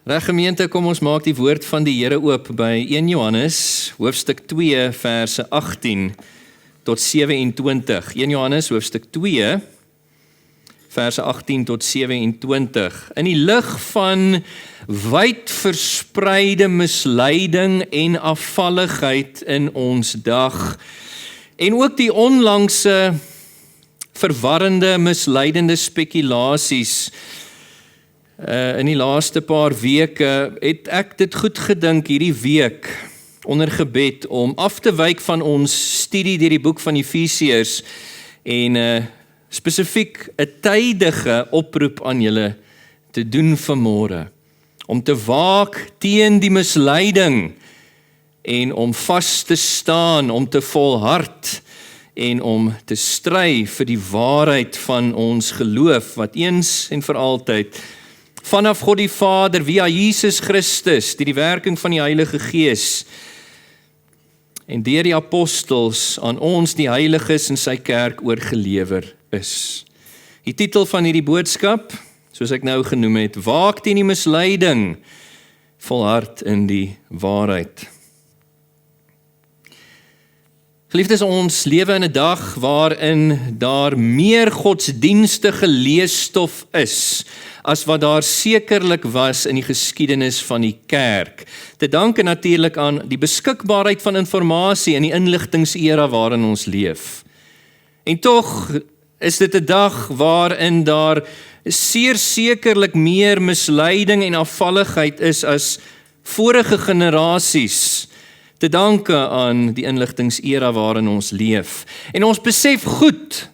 Reg gemeente, kom ons maak die woord van die Here oop by 1 Johannes, hoofstuk 2, verse 18 tot 27. 1 Johannes, hoofstuk 2, verse 18 tot 27. In die lig van wyd verspreide misleiding en afvalligheid in ons dag, en ook die onlangse verwarrende, misleidende spekulasies in die laaste paar weke, het ek dit goed gedink hierdie week onder gebed om af te wyk van ons studie deur die boek van Efesiërs en spesifiek 'n tydige oproep aan julle te doen vanmôre, om te waak teen die misleiding en om vas te staan, om te volhard en om te stry vir die waarheid van ons geloof, wat eens en vir altyd vanaf God die Vader, via Jesus Christus, deur die werking van die Heilige Gees en deur die apostels aan ons die heiliges in sy kerk oorgelewer is. Die titel van hierdie boodskap, soos ek nou genoem het, waak teen die misleiding, volhard in die waarheid. Geliefdes, ons lewe in 'n dag waarin daar meer godsdienstige leesstof is as wat daar sekerlik was in die geskiedenis van die kerk. Te danke natuurlik aan die beskikbaarheid van inligting in die inligtingsera waarin ons leef. En tog is dit 'n dag waarin daar sekerlik meer misleiding en afvalligheid is as vorige generasies, te danke aan die inligtingsera waarin ons leef. En ons besef goed,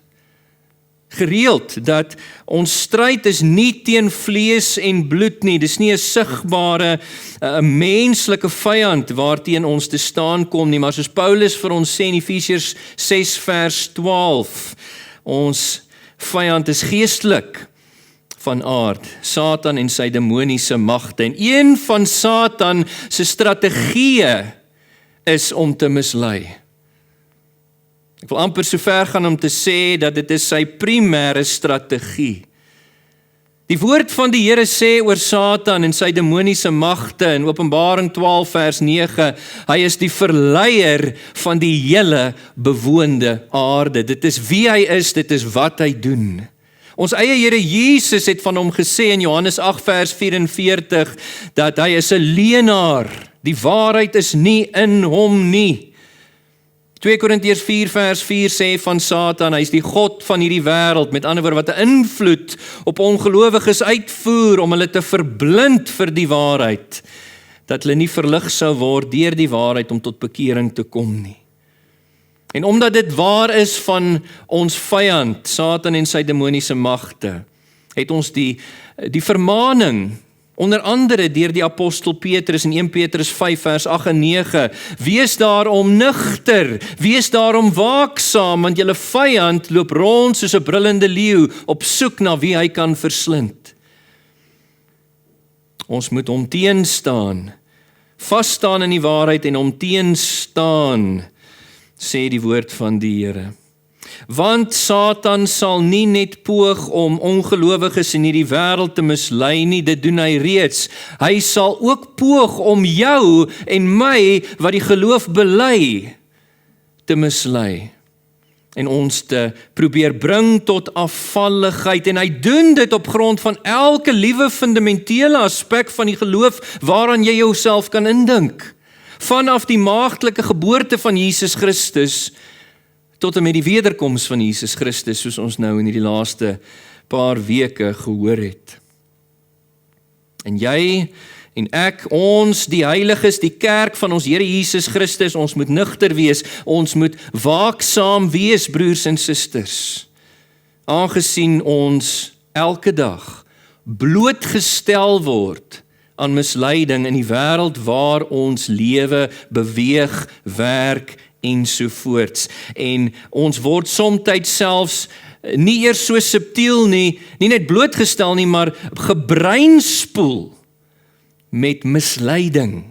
gereeld, dat ons stryd is nie teen vlees en bloed nie. Dis nie 'n sigbare, 'n menslike vyand waarteen ons te staan kom nie, maar soos Paulus vir ons sê in Efesiërs 6 vers 12, ons vyand is geestelik van aard, Satan en sy demoniese magte. En een van Satan se strategieë is om te mislei. Ek wil amper so ver gaan om te sê dat dit is sy primêre strategie. Die woord van die Here sê oor Satan en sy demoniese magte in Openbaring 12 vers 9, hy is die verleier van die hele bewoonde aarde. Dit is wie hy is, dit is wat hy doen. Ons eie Here Jesus het van hom gesê in Johannes 8 vers 44, dat hy is 'n leienaar. Die waarheid is nie in hom nie. 2 Korintiërs 4 vers 4 sê van Satan, hy is die god van hierdie wêreld, met ander woorde wat 'n invloed op ongelowiges uitvoer om hulle te verblind vir die waarheid, dat hulle nie verlig sou word deur die waarheid om tot bekering te kom nie. En omdat dit waar is van ons vyand, Satan en sy demoniese magte, het ons die vermaning, onder andere deur die apostel Petrus in 1 Petrus 5 vers 8 en 9, wees daarom nugter, wees daarom waaksaam, want julle vyand loop rond soos 'n brullende leeu, op soek na wie hy kan verslind. Ons moet hom teenstaan, vasstaan in die waarheid en hom teenstaan, sê die woord van die Here. Want Satan sal nie net poog om ongelowiges in hierdie wêreld te mislei nie, dit doen hy reeds. Hy sal ook poog om jou en my, wat die geloof bely, te mislei en ons te probeer bring tot afvalligheid. En hy doen dit op grond van elke liewe fundamentele aspek van die geloof waaraan jy jouself kan indink. Vanaf die maagdelike geboorte van Jesus Christus tot en met die wederkoms van Jesus Christus, soos ons nou in hierdie laaste paar weke gehoor het. En jy en ek, ons die heiliges, die kerk van ons Here Jesus Christus, ons moet nugter wees, ons moet waaksaam wees, broers en susters, aangesien ons elke dag blootgestel word aan misleiding in die wêreld waar ons lewe, beweeg, werk ensovoorts. En ons word soms selfs nie eers so subtiel nie net blootgestel nie, maar gebreinspoel met misleiding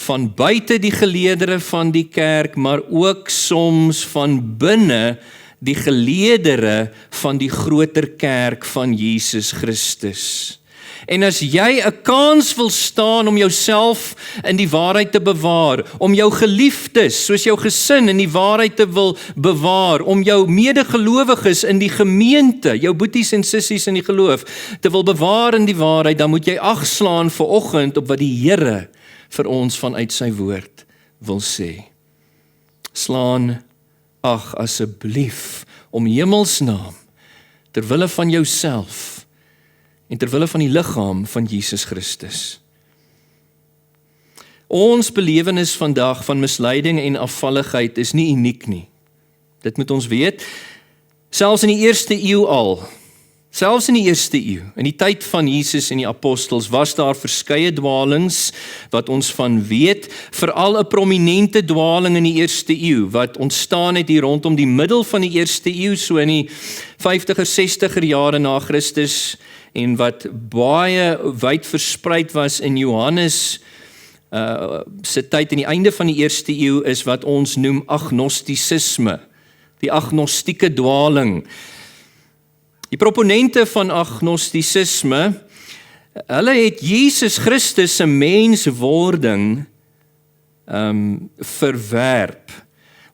van buite die geleedere van die kerk, maar ook soms van binne die geleedere van die groter kerk van Jesus Christus. En as jy 'n kans wil staan om jouself in die waarheid te bewaar, om jou geliefdes, soos jou gesin in die waarheid te wil bewaar, om jou medegelowiges in die gemeente, jou boeties en sissies in die geloof, te wil bewaar in die waarheid, dan moet jy agslaan vanoggend op wat die Here vir ons vanuit sy woord wil sê. Slaan ag asseblief om hemelsnaam, terwille van jouself en terwille van die liggaam van Jesus Christus. Ons belewenis vandag van misleiding en afvalligheid is nie uniek nie. Dit moet ons weet, selfs in die eerste eeu al, selfs in die eerste eeu, in die tyd van Jesus en die apostels, was daar verskeie dwalings wat ons van weet, veral 'n prominente dwaling in die eerste eeu, wat ontstaan het hier rondom die middel van die eerste eeu, so in die 50er, 60er jare na Christus, en wat baie wyd verspreid was in Johannes se tyd in die einde van die eerste eeu, is wat ons noem agnostisisme, die agnostieke dwaling. Die proponente van agnostisisme, hulle het Jesus Christus se menswording verwerp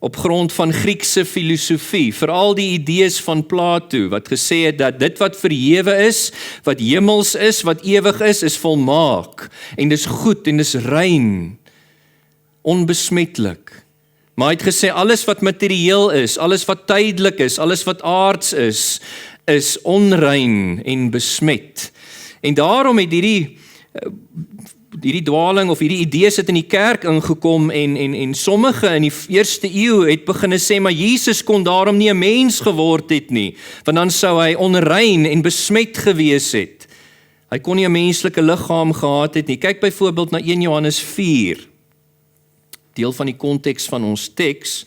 op grond van Griekse filosofie, veral die idees van Plato, wat gesê het dat dit wat verhewe is, wat hemels is, wat ewig is volmaak, en dis goed, en dis rein, onbesmetlik. Maar hy het gesê, alles wat materieel is, alles wat tydelik is, alles wat aards is onrein en besmet. En daarom het hierdie dwaling of hierdie idees het in die kerk ingekom en sommige in die eerste eeu het begin sê, maar Jesus kon daarom nie 'n mens geword het nie, want dan sou hy onrein en besmet gewees het. Hy kon nie 'n menslike liggaam gehad het nie. Kyk byvoorbeeld na 1 Johannes 4, deel van die konteks van ons teks.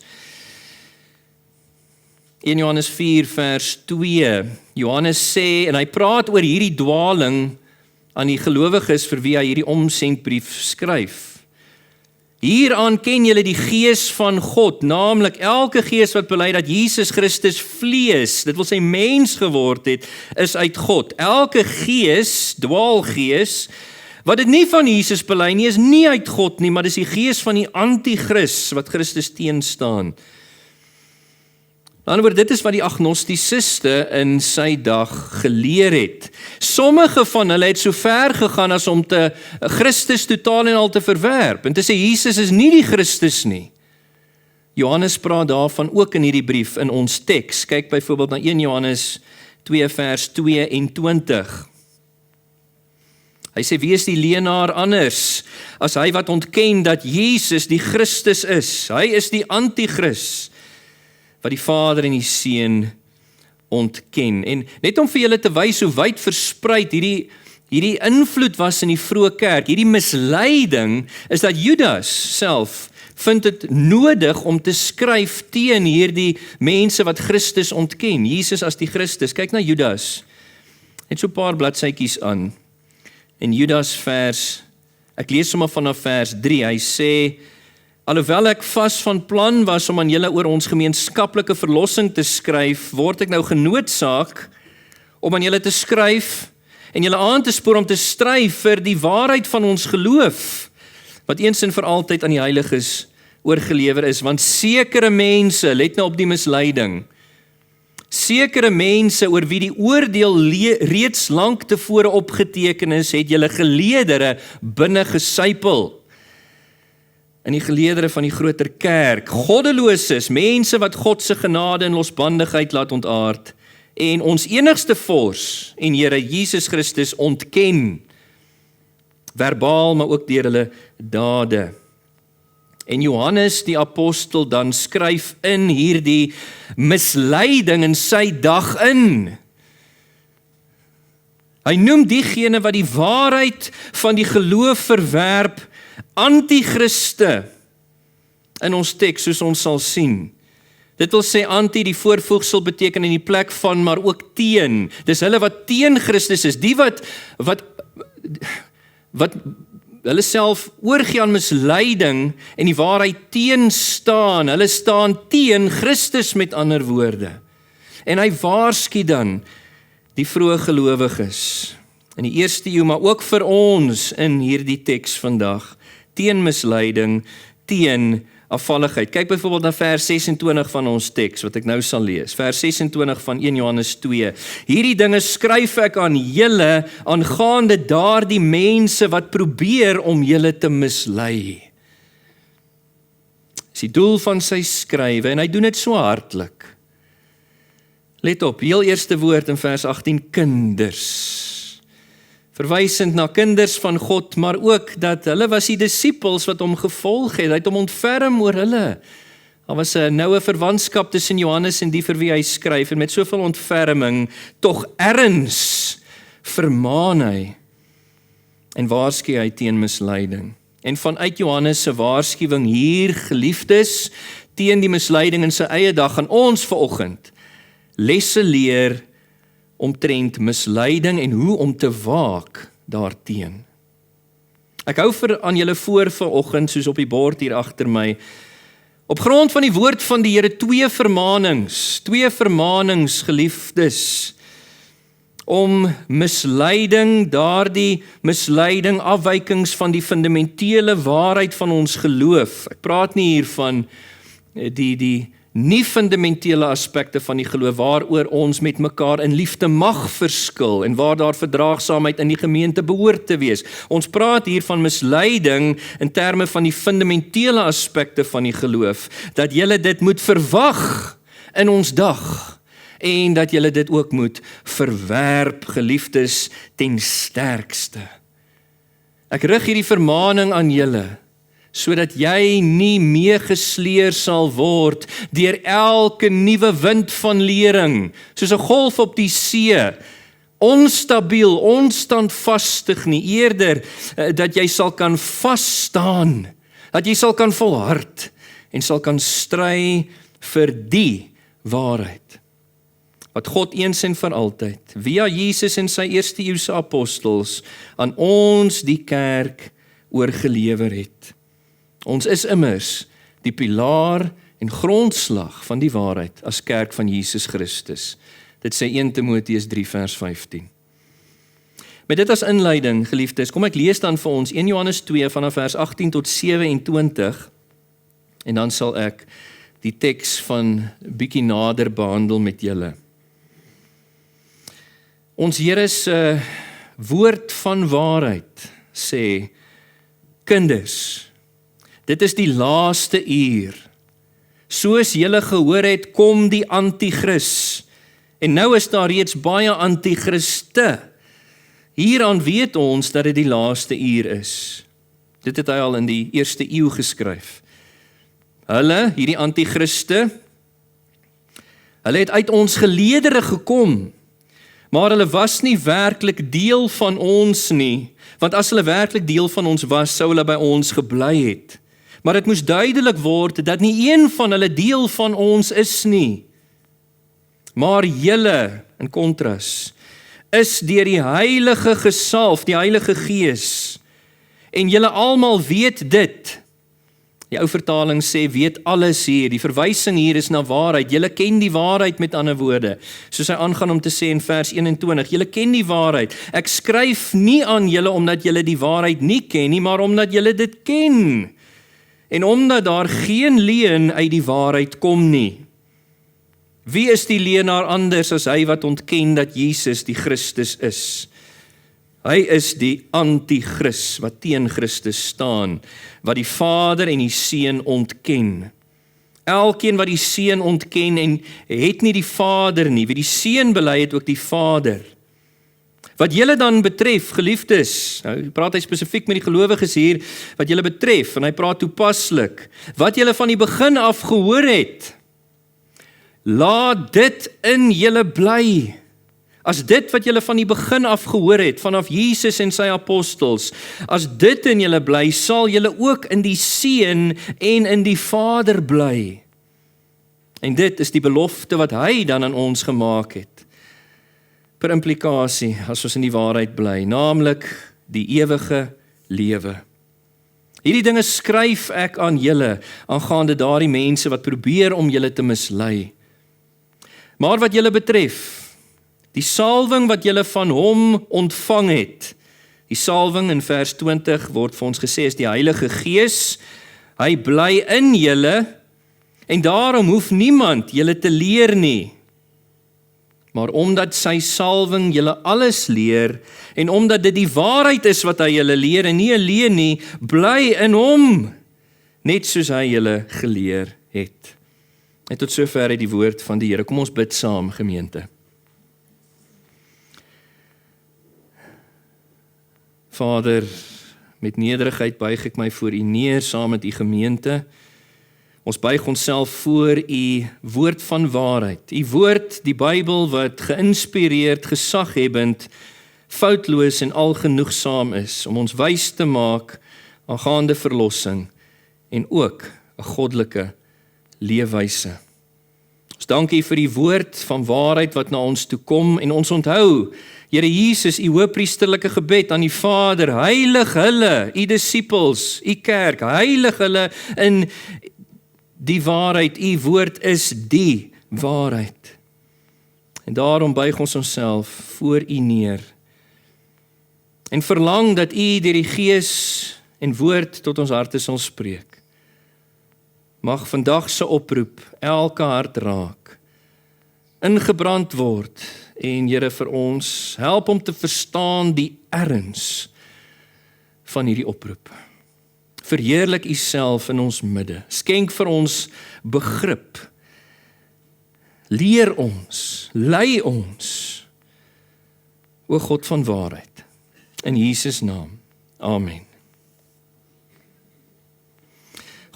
1 Johannes 4 vers 2, Johannes sê, en hy praat oor hierdie dwaling aan die gelowiges vir wie hy hierdie omsendbrief skryf. Hieraan ken julle die gees van God, naamlik elke gees wat bely dat Jesus Christus vlees, dit wil sê mens geword het, is uit God. Elke gees, dwaalgees, wat dit nie van Jesus bely nie, is nie uit God nie, maar dis die gees van die anti-Christ, wat Christus teenstaan. Aan die ander woord, dit is wat die agnostisiste in sy dag geleer het. Sommige van hulle het so ver gegaan as om Christus totaal en al te verwerp, en te sê Jesus is nie die Christus nie. Johannes praat daarvan ook in hierdie brief in ons teks. Kyk byvoorbeeld na 1 Johannes 2 vers 22. Hy sê, wie is die leenaar anders as hy wat ontken dat Jesus die Christus is? Hy is die anti-Christ, wat die Vader en die Seun ontken. En net om vir julle te wys hoe wyd verspreid hierdie invloed was in die vroeë kerk, hierdie misleiding, is dat Judas self vind dit nodig om te skryf teen hierdie mense wat Christus ontken, Jesus as die Christus. Kyk na Judas, net so 'n paar bladsytjies aan. In Judas ek lees sommer vanaf vers 3, hy sê, alhoewel ek vas van plan was om aan julle oor ons gemeenskaplike verlossing te skryf, word ek nou genoodsaak om aan julle te skryf en julle aan te spoor om te stry vir die waarheid van ons geloof, wat eens en vir altyd aan die heiliges oorgelewer is, want sekere mense, let nou op die misleiding, sekere mense oor wie die oordeel reeds lank tevore opgeteken is, het julle geleerdere binne gesypel. In die geleerdere van die groter kerk, goddeloses, mense wat God se genade en losbandigheid laat ontaard, en ons enigste vors en Here Jesus Christus ontken, verbaal, maar ook deur hulle dade. En Johannes die apostel dan skryf in hierdie misleiding in sy dag in. Hy noem diegene wat die waarheid van die geloof verwerp, anti-Christe in ons teks, soos ons sal sien. Dit wil sê anti, die voorvoegsel beteken in die plek van, maar ook teen. Dis hulle wat teen Christus is, die wat hulle self oorgee aan misleiding en die waarheid teenstaan. Hulle staan teen Christus, met ander woorde. En hy waarsku dan die vroeë gelowiges. in die eerste eeu, maar ook vir ons in hierdie teks vandag, teen misleiding, teen afvalligheid. Kyk byvoorbeeld na vers 26 van ons teks, wat ek nou sal lees. Vers 26 van 1 Johannes 2. Hierdie dinge skryf ek aan julle, aangaande daardie mense wat probeer om julle te mislei. Dis die doel van sy skrywe, en hy doen dit so hartlik. Let op, heel eerste woord in vers 18, kinders. Verwysend na kinders van God, maar ook dat hulle was die disippels wat hom gevolg het. Hy het hom ontferm oor hulle. Daar was 'n noue verwantskap tussen Johannes en die vir wie hy skryf, en met soveel ontferming, tog erns vermaan hy en waarsku hy teen misleiding. En vanuit Johannes se waarskuwing hier, geliefdes, teen die misleiding in sy eie dag, gaan ons vanoggend lesse leer omtrent misleiding en hoe om te waak daarteen. Ek hou aan julle voor vanoggend, soos op die bord hier agter my, op grond van die woord van die Here, twee vermaanings, geliefdes, om misleiding, daardie misleiding, afwykings van die fundamentele waarheid van ons geloof. Ek praat nie hier van die nie fundamentele aspekte van die geloof, waaroor ons met mekaar in liefde mag verskil, en waar daar verdraagsaamheid in die gemeente behoort te wees. Ons praat hier van misleiding in terme van die fundamentele aspekte van die geloof, dat julle dit moet verwag in ons dag, en dat julle dit ook moet verwerp, geliefdes, ten sterkste. Ek rig hierdie vermaning aan julle, sodat jy nie meegesleer sal word deur elke nuwe wind van lering, soos 'n golf op die see, onstabiel, onstandvastig nie, eerder dat jy sal kan vasstaan, dat jy sal kan volhard, en sal kan stry vir die waarheid, wat God eens en vir altyd, via Jesus en sy eerste eeuse apostels, aan ons die kerk oorgelewer het. Ons is immers die pilaar en grondslag van die waarheid as kerk van Jesus Christus. Dit sê 1 Timoteus 3 vers 15. Met dit as inleiding, geliefdes, kom ek lees dan vir ons 1 Johannes 2 vanaf vers 18 tot 27, en dan sal ek die teks van bietjie nader behandel met julle. Ons Here se woord van waarheid sê, kinders, dit is die laaste uur. Soos julle gehoor het, kom die anti-kris. En nou is daar reeds baie anti-kriste. Hieraan weet ons dat dit die laaste uur is. Dit het hy al in die eerste eeu geskryf. Hulle, hierdie anti-kriste, hulle het uit ons geleedere gekom, maar hulle was nie werklik deel van ons nie, want as hulle werklik deel van ons was, sou hulle by ons gebly het. Maar dit moes duidelik word dat nie een van hulle deel van ons is nie. Maar julle, in kontras, is deur die Heilige gesalf, die Heilige Gees, en julle almal weet dit. Die ou vertaling sê, weet alles hier, die verwysing hier is na waarheid, julle ken die waarheid met ander woorde, soos hy aangaan om te sê in vers 21, julle ken die waarheid, ek skryf nie aan julle omdat julle die waarheid nie ken nie, maar omdat julle dit ken, en omdat daar geen leuen uit die waarheid kom nie. Wie is die leenaar anders as hy wat ontken dat Jesus die Christus is? Hy is die anti-Kris wat teen Christus staan, wat die Vader en die Seun ontken. Elkeen wat die Seun ontken en het nie die Vader nie, wie die Seun bely het ook die Vader. Wat julle dan betref, geliefdes, nou praat hy spesifiek met die gelowiges hier, wat julle betref, en hy praat toepaslik, wat julle van die begin af gehoor het, laat dit in julle bly. As dit wat julle van die begin af gehoor het, vanaf Jesus en sy apostels, as dit in julle bly, sal julle ook in die Seun en in die Vader bly. En dit is die belofte wat hy dan aan ons gemaak het. Per implikasie, as ons in die waarheid bly, naamlik die ewige lewe. Hierdie dinge skryf ek aan julle, aangaande daardie mense wat probeer om julle te mislei. Maar wat julle betref, Die salwing wat julle van hom ontvang het. Die salwing in vers 20 word vir ons gesê is die Heilige Gees. Hy bly in julle en daarom hoef niemand julle te leer nie. Maar omdat sy salwing julle alles leer en omdat dit die waarheid is wat hy julle leer en nie alleen nie, bly in hom, net soos hy julle geleer het. En tot sover het die woord van die Here. Kom ons bid saam, gemeente. Vader, met nederigheid buig ek my voor U neer saam met U gemeente. Ons buig onsself voor U woord van waarheid. U woord, die Bybel wat geïnspireerd, gesaghebend, foutloos en algenoegsaam is om ons wys te maak aangaande verlossing en ook 'n goddelike leefwyse. Ons dank U vir die woord van waarheid wat na ons toe kom en ons onthou, Here Jesus, U hoëpriesterlike gebed aan die Vader, heilig hulle, U disippels, U kerk, heilig hulle in die waarheid, U woord is die waarheid. En daarom buig ons onsself voor U neer en verlang dat U deur die Gees en woord tot ons harte sal spreek. Mag vandag se oproep elke hart raak, ingebrand word en Here vir ons help om te verstaan die erns van hierdie oproep. Verheerlik U self in ons midde. Skenk vir ons begrip. Leer ons, lei ons, o God van waarheid. In Jesus naam. Amen.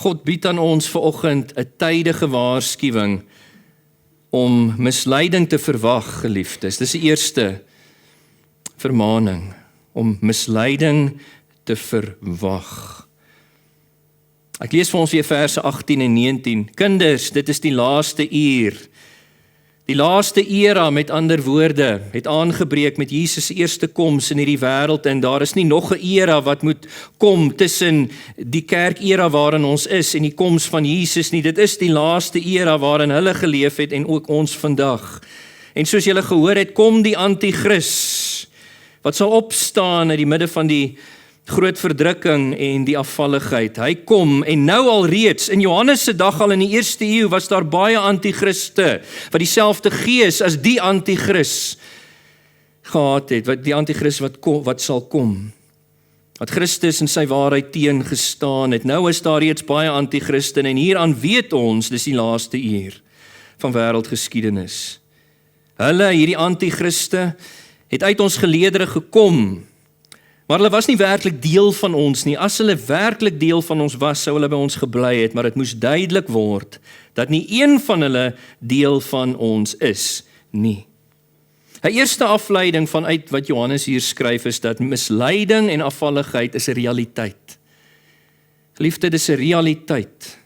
God bied aan ons vanoggend 'n tydige waarskuwing om misleiding te verwag, geliefdes. Dis die eerste vermaaning, om misleiding te verwag. Ek lees vir ons weer verse 18 en 19. Kinders, dit is die laaste uur. Die laaste era, met ander woorde, het aangebreek met Jesus se eerste koms in hierdie wêreld en daar is nie nog 'n era wat moet kom tussen die kerkera waarin ons is en die koms van Jesus nie. Dit is die laaste era waarin hulle geleef het en ook ons vandag. En soos julle gehoor het, kom die anti-kris wat sal opstaan in die midde van die groot verdrukking en die afvalligheid. Hy kom en nou al reeds in Johannes se dag al in die eerste eeu was daar baie anti-kriste wat dieselfde gees as die anti-kris gehad het, wat die anti-kris wat sal kom. Wat Christus in sy waarheid teen gestaan het. Nou is daar reeds baie anti-kriste en hieraan weet ons, dis die laaste uur van wêreldgeskiedenis. Hulle, hierdie anti-kriste, het uit ons geleedere gekom. Maar hulle was nie werklik deel van ons nie. As hulle werklik deel van ons was, sou hulle by ons gebly het, maar dit moes duidelik word dat nie een van hulle deel van ons is nie. 'n Eerste afleiding vanuit wat Johannes hier skryf is dat misleiding en afvalligheid is 'n realiteit. Geliefde, dis 'n realiteit.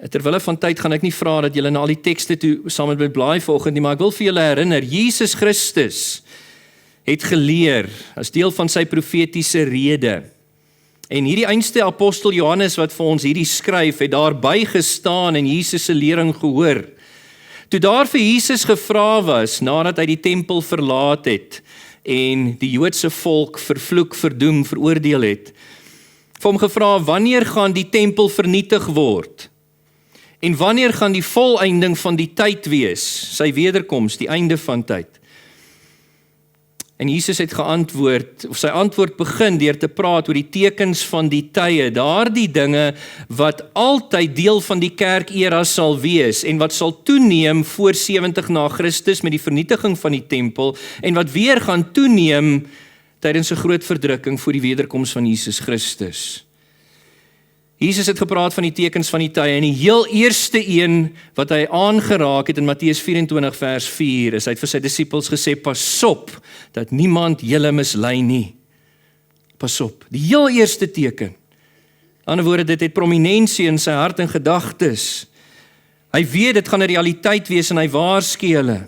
Terwille van tyd gaan ek nie vra dat julle na al die tekste toe saam met my blaai vanoggend nie, maar ek wil vir julle herinner, Jesus Christus het geleer as deel van sy profetiese rede. En hierdie einste apostel Johannes wat vir ons hierdie skryf, het daarby gestaan en Jesus se lering gehoor. Toe daar vir Jesus gevra was, nadat hy die tempel verlaat het en die Joodse volk vervloek, verdoem, veroordeel het, vir hom gevra, wanneer gaan die tempel vernietig word? En wanneer gaan die volëinding van die tyd wees, sy wederkoms, die einde van tyd? En Jesus het geantwoord, of sy antwoord begin deur te praat oor die tekens van die tye, daardie dinge wat altyd deel van die kerkera sal wees en wat sal toeneem voor 70 na Christus met die vernietiging van die tempel en wat weer gaan toeneem tydens 'n groot verdrukking voor die wederkoms van Jesus Christus. Jesus het gepraat van die tekens van die tye en die heel eerste een wat hy aangeraak het in Matteus 24 vers 4 is hy het vir sy disippels gesê, pas op dat niemand julle mislei nie. Pas op, die heel eerste teken. In ander woorde, dit het prominensie in sy hart en gedagtes. Hy weet dit gaan 'n realiteit wees en hy waarsku hulle.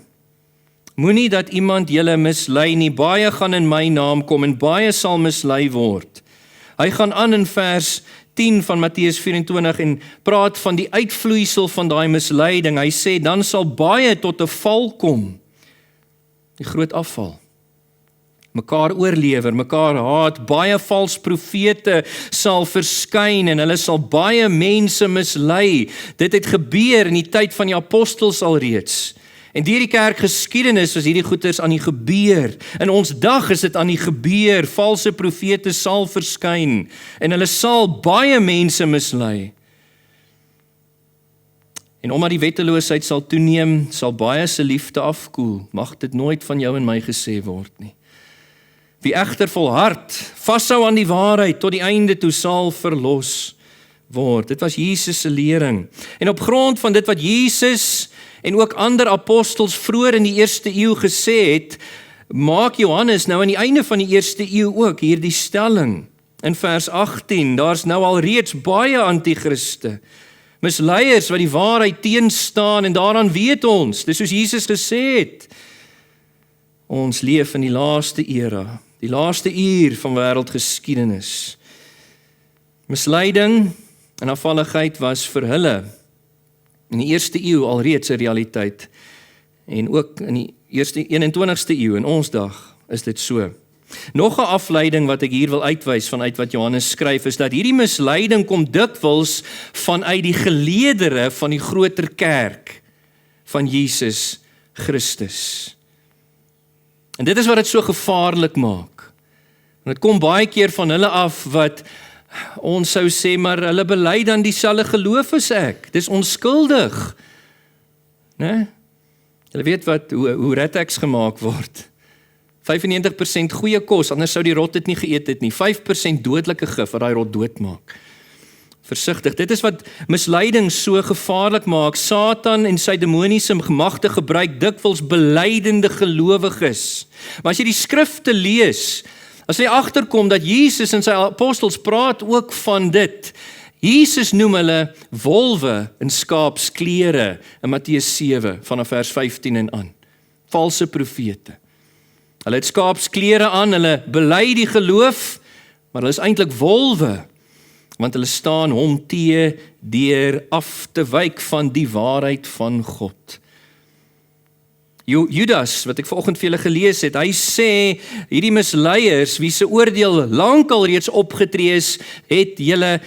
Moenie dat iemand julle mislei nie, baie gaan in my naam kom en baie sal mislei word. Hy gaan aan in vers 10 van Matteus 24 en praat van die uitvloeisel van daai misleiding. Hy sê, dan sal baie tot 'n val kom. Die groot afval. Mekaar oorlewer, mekaar haat, baie vals profete sal verskyn en hulle sal baie mense mislei. Dit het gebeur in die tyd van die apostels alreeds. En deur die kerkgeskiedenis was hierdie goeters aan die gebeur. In ons dag is dit aan die gebeur. Valse profete sal verskyn en hulle sal baie mense mislei. En omdat die wetteloosheid sal toeneem, sal baie se liefde afkoel. Mag dit nooit van jou en my gesê word nie. Wie egter volhard, vashou aan die waarheid tot die einde toe sal verlos word. Dit was Jesus se lering. En op grond van dit wat Jesus en ook ander apostels vroeër in die eerste eeu gesê het, maak Johannes nou aan die einde van die eerste eeu ook hierdie stelling. In vers 18, daar's nou al reeds baie antichriste, misleiers wat die waarheid teenstaan en daaraan weet ons, dis soos Jesus gesê het. Ons leef in die laaste era, die laaste uur van wêreldgeskiedenis. Misleiding en afvalligheid was vir hulle in die eerste eeu alreeds 'n realiteit. En ook in die eerste 21ste eeu, in ons dag, is dit so. Nog 'n afleiding wat ek hier wil uitwys vanuit wat Johannes skryf, is dat hierdie misleiding kom dikwels vanuit die geleedere van die groter kerk van Jesus Christus. En dit is wat dit so gevaarlik maak. En dit kom baie keer van hulle af wat ons sou sê, maar hulle bely dan dieselfde geloof as ek. Dis onskuldig. Né? Hulle weet hoe redeks gemaak word. 95% goeie kos, anders sou die rot dit nie geëet het nie. 5% dodelike gif wat daai rot doodmaak. Versigtig, dit is wat misleiding so gevaarlik maak. Satan en sy demoniese magte gebruik dikwels belydende gelowiges. Maar as jy die skrifte lees, as jy agterkom dat Jesus en sy apostels praat ook van dit. Jesus noem hulle wolwe in skaapsklere in Matteus 7 vanaf vers 15 en aan. Valse profete. Hulle het skaapsklere aan, hulle bely die geloof, maar hulle is eintlik wolwe, want hulle staan hom teë deur af te wyk van die waarheid van God. Judas, wat ek vanoggend vir julle gelees het, hy sê, hierdie misleiers, wie se oordeel lankal reeds opgetree is, het julle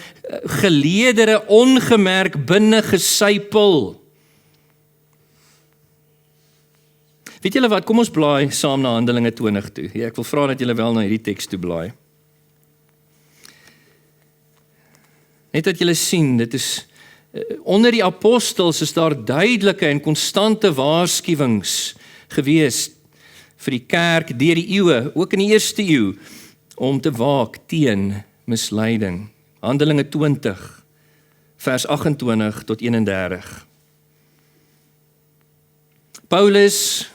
geleedere ongemerk binne gesypel. Weet julle wat, kom ons blaai saam na Handelinge 20 toe. Ja, ek wil vra dat julle wel na hierdie teks toe blaai. Net dat julle sien, dit is onder die apostels is daar duidelike en konstante waarskuwings gewees vir die kerk deur die eeue, ook in die eerste eeu, om te waak teen misleiding. Handelinge 20, vers 28 tot 31. Paulus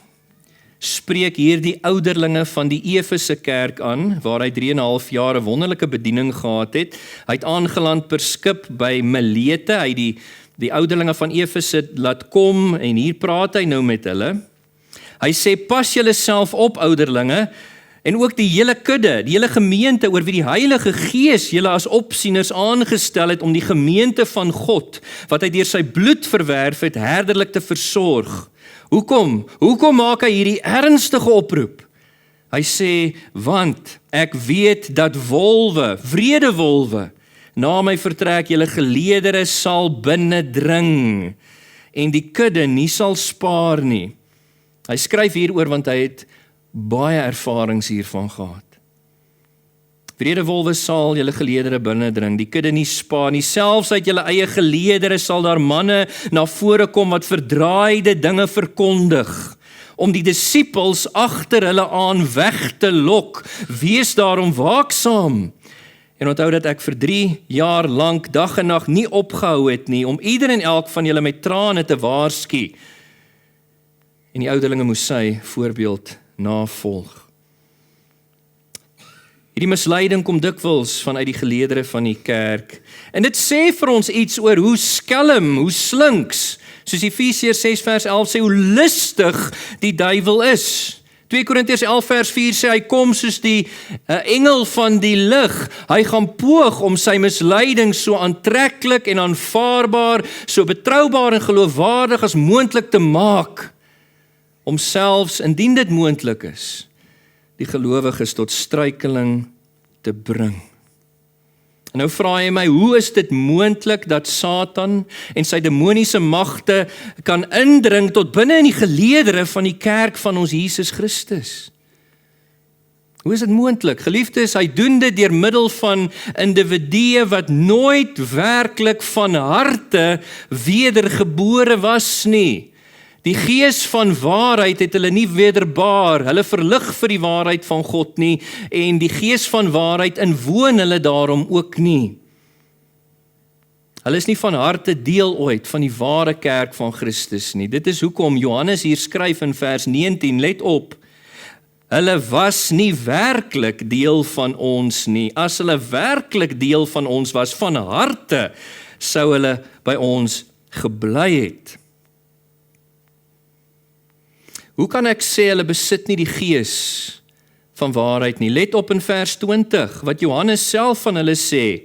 spreek hier die ouderlinge van die Efese kerk aan, waar hy 3,5 jaar 'n wonderlike bediening gehad het. Hy het aangeland per skip by Milete, hy het die ouderlinge van Efese laat kom, en hier praat hy nou met hulle. Hy sê, pas julle self op, ouderlinge, en ook die hele kudde, die hele gemeente, oor wie die Heilige Gees julle as opsieners aangestel het, om die gemeente van God, wat hy deur sy bloed verwerf het, herderlik te versorg. Hoekom maak hy hierdie ernstige oproep? Hy sê, want ek weet dat wolwe, wrede wolwe, na my vertrek julle geleedere sal binnendring, en die kudde nie sal spaar nie. Hy skryf hieroor want hy het baie ervarings hiervan gehad. Wrede wolwe sal julle geleedere binnendring, die kudde nie spaar nie, selfs uit julle eie geleedere sal daar manne na vore kom wat verdraaide dinge verkondig, om die disippels agter hulle aan weg te lok. Wees daarom waaksaam. En onthou dat ek vir 3 jaar lank dag en nag nie opgehou het nie, om ieder en elk van julle met trane te waarsku. En die ouderlinge moes sy voorbeeld navolg. Hierdie misleiding kom dikwels vanuit die geleedere van die kerk. En dit sê vir ons iets oor hoe skelm, hoe slinks, soos Efesiërs 6 vers 11 sê, hoe listig die duiwel is. 2 Korintiërs 11 vers 4 sê, hy kom soos die engel van die lig. Hy gaan poog om sy misleiding so aantreklik en aanvaarbaar, so betroubaar en geloofwaardig as moontlik te maak, om selfs, indien dit moontlik is, die gelowiges tot struikeling te bring. En nou vra hy my, hoe is dit moontlik dat Satan en sy demoniese magte kan indring tot binne in die geleedere van die kerk van ons Jesus Christus? Hoe is dit moontlik? Geliefdes, hy doen dit deur middel van individue wat nooit werklik van harte wedergebore was nie. Die gees van waarheid het hulle nie wederbaar, hulle verlig vir die waarheid van God nie, en die gees van waarheid inwoon hulle daarom ook nie. Hulle is nie van harte deel ooit van die ware kerk van Christus nie. Dit is hoekom Johannes hier skryf in vers 19, let op, hulle was nie werklik deel van ons nie. As hulle werklik deel van ons was, van harte, sou hulle by ons gebly het. Hoe kan ek sê hulle besit nie die gees van waarheid nie? Let op in vers 20, wat Johannes self van hulle sê.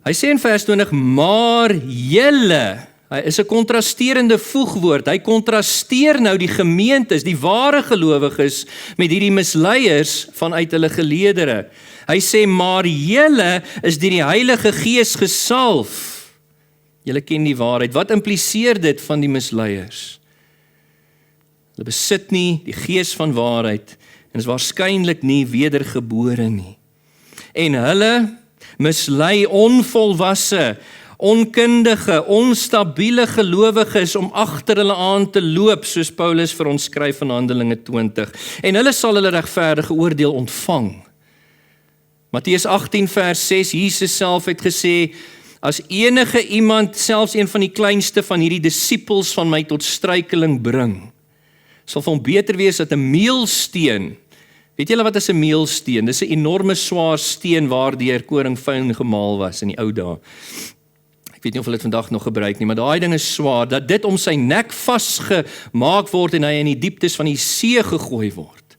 Hy sê in vers 20, maar julle, hy is 'n kontrasterende voegwoord, hy kontrasteer nou die gemeentes, die ware gelowiges, met hierdie misleiers vanuit hulle geleedere. Hy sê, maar julle is deur die Heilige Gees gesalf. Julle ken die waarheid. Wat impliseer dit van die misleiers? Hulle besit nie die gees van waarheid en is waarskynlik nie wedergebore nie. En hulle mislei onvolwasse, onkundige, onstabiele gelowiges om agter hulle aan te loop, soos Paulus vir ons skryf in Handelinge 20. En hulle sal hulle regverdige oordeel ontvang. Matteus 18 vers 6, Jesus self het gesê, as enige iemand, selfs een van die kleinste van hierdie disippels van my tot struikeling bring, sal vir hom beter wees dat 'n meelsteen, weet julle wat is 'n meelsteen? Dis 'n enorme swaar steen waardeur koring fyn gemaal was in die ou dae. Ek weet nie of hulle dit vandag nog gebruik nie, maar daai ding is swaar, dat dit om sy nek vasgemaak word en hy in die dieptes van die see gegooi word.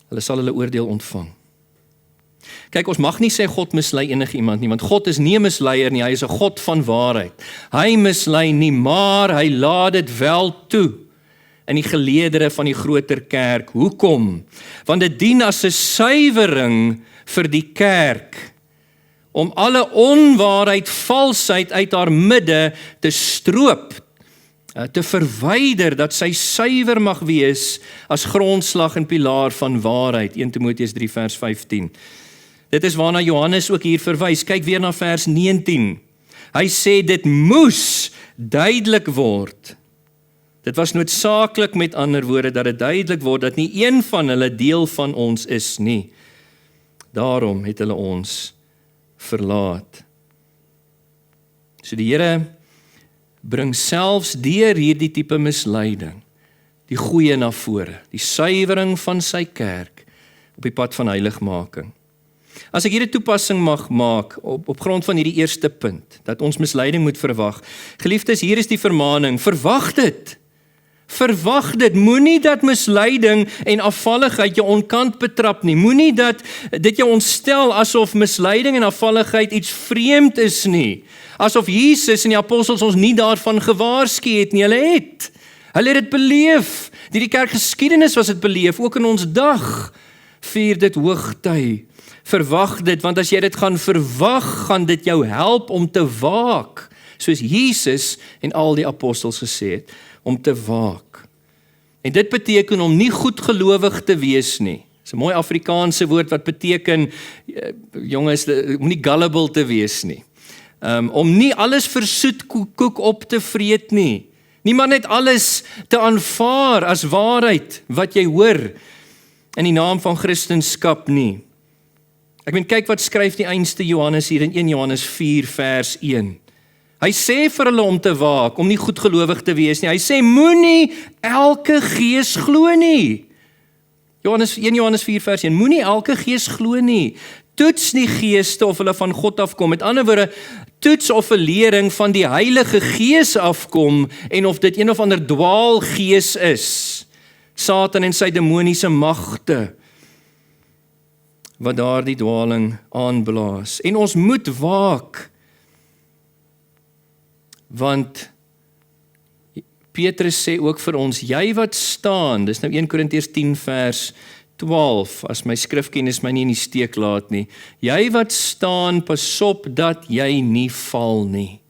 Hulle sal hulle oordeel ontvang. Kyk, ons mag nie sê God mislei enige iemand nie, want God is nie 'n misleier nie, hy is 'n God van waarheid. Hy mislei nie, maar hy laat dit wel toe in die geleedere van die groter kerk. Hoekom? Want dit dien as 'n suiwering vir die kerk, om alle onwaarheid, valsheid uit haar midde te stroop, te verwyder, dat sy suiwer mag wees as grondslag en pilaar van waarheid. 1 Timoteus 3 vers 15. Dit is waarna Johannes ook hier verwys. Kyk weer na vers 19. Hy sê dit moes duidelik word. Dit was noodsaaklik, met ander woorde, dat dit duidelik word dat nie een van hulle deel van ons is nie. Daarom het hulle ons verlaat. So die Here bring selfs deur hierdie tipe misleiding die goeie na vore, die suiwering van sy kerk op die pad van heiligmaking. As ek hier 'n toepassing mag maak op grond van hierdie eerste punt, dat ons misleiding moet verwag. Geliefdes, hier is die vermaning, verwag dit. Verwag dit, moenie dat misleiding en afvalligheid jou onkant betrap nie. Moenie dat dit jou ontstel asof misleiding en afvalligheid iets vreemd is nie. Asof Jesus en die apostels ons nie daarvan gewaarsku het nie, hulle het. Hulle het dit beleef. Die kerkgeskiedenis was dit beleef, ook in ons dag vier dit hoogtyd. Verwag dit, want as jy dit gaan verwag, gaan dit jou help om te waak, soos Jesus en al die apostels gesê het, om te waak. En dit beteken om nie goedgelowig te wees nie. Dis 'n mooi Afrikaanse woord wat beteken, jongens, om nie gullible te wees nie. Om nie alles vir soet koek op te vreet nie. Nie maar net alles te aanvaar as waarheid wat jy hoor in die naam van Christendom nie. Ek meen, kyk wat skryf die einste Johannes hier in 1 Johannes 4 vers 1. Hy sê vir hulle om te waak, om nie goedgelowig te wees nie. Hy sê, moenie elke gees glo nie. 1 Johannes 4 vers 1, moenie elke gees glo nie. Toets nie geeste of hulle van God afkom. Met ander woorde, toets of 'n lering van die Heilige Gees afkom en of dit een of ander dwaalgees is. Satan en sy demoniese magte wat daardie dwaling aanblaas. En ons moet waak, want Petrus sê ook vir ons, jy wat staan, dis nou 1 Korintiërs 10 vers 12, as my skrifkennis my nie in die steek laat nie, jy wat staan, pas op dat jy nie val nie.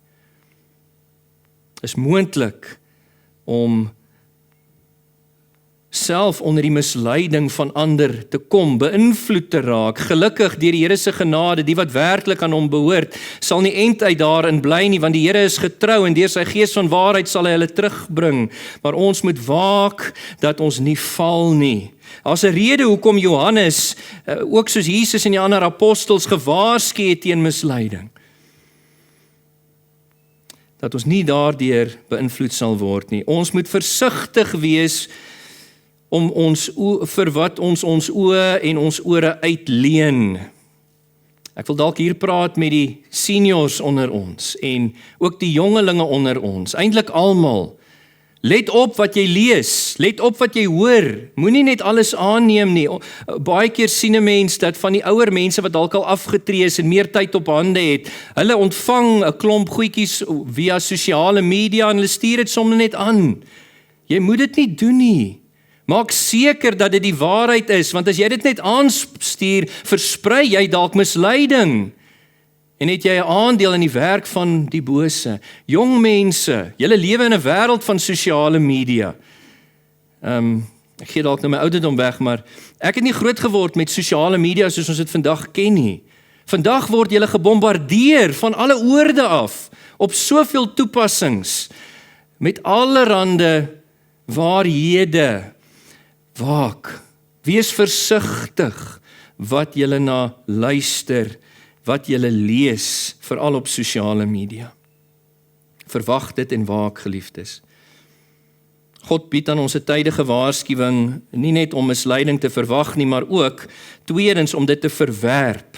Is moontlik om self onder die misleiding van ander te kom, beïnvloed te raak. Gelukkig deur die Here se genade, die wat werklik aan hom behoort, sal nie end uit daarin bly nie, want die Here is getrou en deur sy gees van waarheid sal hy hulle terugbring. Maar ons moet waak dat ons nie val nie. Daar's 'n rede hoekom Johannes, ook soos Jesus en die ander apostels, gewaarsku het teen misleiding. Dat ons nie daardeur beïnvloed sal word nie. Ons moet versigtig wees om vir wat ons oë en ons ore uitleen. Ek wil dalk hier praat met die seniors onder ons en ook die jongelinge onder ons, eintlik almal. Let op wat jy lees, let op wat jy hoor, moenie net alles aanneem nie. Baie keer sien 'n mens dat van die ouer mense wat dalk al afgetree is en meer tyd op hande het, hulle ontvang 'n klomp goedjies via sosiale media en hulle stuur dit sommer net aan. Jy moet dit nie doen nie. Maak seker dat dit die waarheid is, want as jy dit net aanstuur, versprei jy dalk misleiding. En het jy 'n aandeel in die werk van die bose. Jong mense, julle lewe in 'n wêreld van sosiale media. Ek gee dalk nou my ouderdom weg, maar ek het nie groot geword met sosiale media soos ons dit vandag ken nie. Vandag word julle gebombardeer van alle oorde af, op soveel toepassings, met allerhande waarhede. Waak, wees versigtig wat julle na luister, wat julle lees, veral op sosiale media. Verwag dit en waak, geliefdes. God bied aan ons 'n tydige waarskuwing, nie net om misleiding te verwag nie, maar ook tweedens om dit te verwerp.